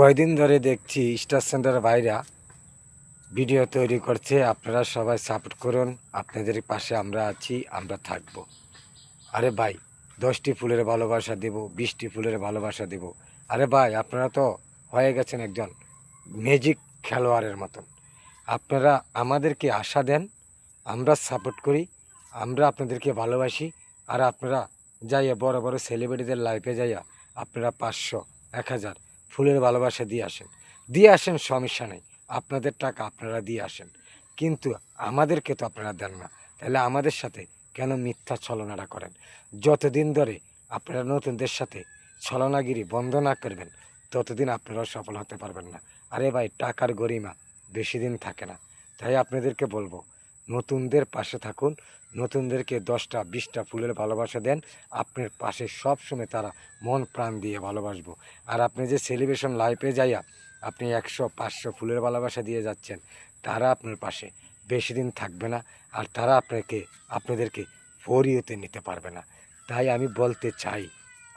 কয়দিন ধরে দেখছি স্টার সেন্টারের ভাইরা ভিডিও তৈরি করছে। আপনারা সবাই সাপোর্ট করুন, আপনাদের পাশে আমরা আছি, আমরা থাকব। আরে ভাই, 10টি ফুলের ভালোবাসা দেব, 20টি ফুলের ভালোবাসা দেব। আরে ভাই, আপনারা তো হয়ে গেছেন একজন ম্যাজিক খেলোয়াড়ের মতন। আপনারা আমাদেরকে আশা দেন, আমরা সাপোর্ট করি, আমরা আপনাদেরকে ভালোবাসি। আর আপনারা যাইয়া বড় বড় সেলিব্রিটিদের লাইফে যাইয়া আপনারা 500, 1000 ফুলের ভালোবাসা দিয়ে আসেন, সমস্যা নেই। আপনাদের টাকা আপনারা দিয়ে আসেন, কিন্তু আমাদেরকে তো আপনারা দেন না। তাহলে আমাদের সাথে কেন মিথ্যা ছলনাটা করেন? যতদিন ধরে আপনারা নতুনদের সাথে ছলনাগিরি বন্ধ না করবেন, ততদিন আপনারা সফল হতে পারবেন না। আরে ভাই, টাকার গরিমা বেশি দিন থাকে না। তাই আপনাদেরকে বলবো, নতুনদের পাশে থাকুন, নতুনদেরকে 10টা 20টা ফুলের ভালোবাসা দেন। আপনার পাশে সবসময় তারা মন প্রাণ দিয়ে ভালোবাসবো। আর আপনি যে সেলিব্রেশন লাইফে যাইয়া আপনি 100, 500 ফুলের ভালোবাসা দিয়ে যাচ্ছেন, তারা আপনার পাশে বেশি দিন থাকবে না। আর তারা আপনাদেরকে ফরিয়েতে নিতে পারবে না। তাই আমি বলতে চাই,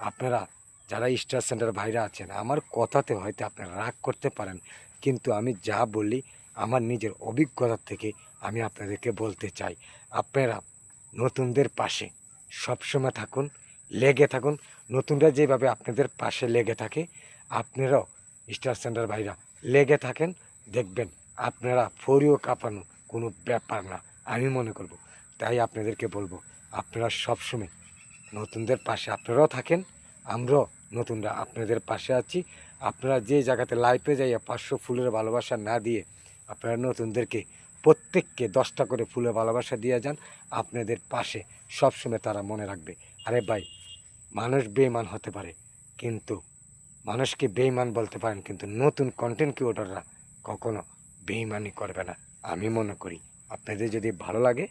আপনারা যারা স্টার সেন্টার ভাইরা আছেন, আমার কথাতে হয়তো আপনারা রাগ করতে পারেন, কিন্তু আমি যা বলি আমার নিজের অভিজ্ঞতা থেকে আমি আপনাদেরকে বলতে চাই, আপনারা নতুনদের পাশে সবসময় থাকুন, লেগে থাকুন। নতুনরা যেভাবে আপনাদের পাশে লেগে থাকে, আপনারাও স্টার সেন্টার ভাইরা লেগে থাকেন। দেখবেন আপনারা ফরিও কাঁপানো কোনো ব্যাপার না, আমি মনে করব। তাই আপনাদেরকে বলবো, আপনারা সবসময় নতুনদের পাশে আপনারাও থাকেন, আমরাও নতুনরা আপনাদের পাশে আছি। আপনারা যে জায়গাতে লাইফে যাইয়া 500 ফুলের ভালোবাসা না দিয়ে আপনারা নতুনদেরকে প্রত্যেককে 10টা করে ফুলের ভালোবাসা দিয়ে যান, আপনাদের পাশে সবসময় তারা মনে রাখবে। আরে ভাই, মানুষ বেঈমান হতে পারে, কিন্তু মানুষকে বেঈমান বলতে পারেন, কিন্তু নতুন কন্টেন্ট ক্রিয়েটররা কখনো বেঈমানি করবে না, আমি মনে করি। আপনাদের যদি ভালো লাগে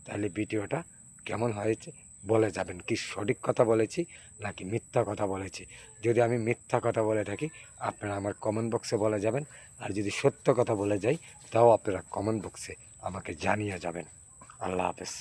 তাহলে ভিডিওটা কেমন হয়েছে বলে যাবেন, কি সঠিক কথা বলেছি নাকি মিথ্যা কথা বলেছি। যদি আমি মিথ্যা কথা বলে থাকি, আপনারা আমার কমেন্ট বক্সে বলে যাবেন। আর যদি সত্য কথা বলে যাই, তাও আপনারা কমেন্ট বক্সে আমাকে জানিয়ে যাবেন। আল্লাহ হাফেজ।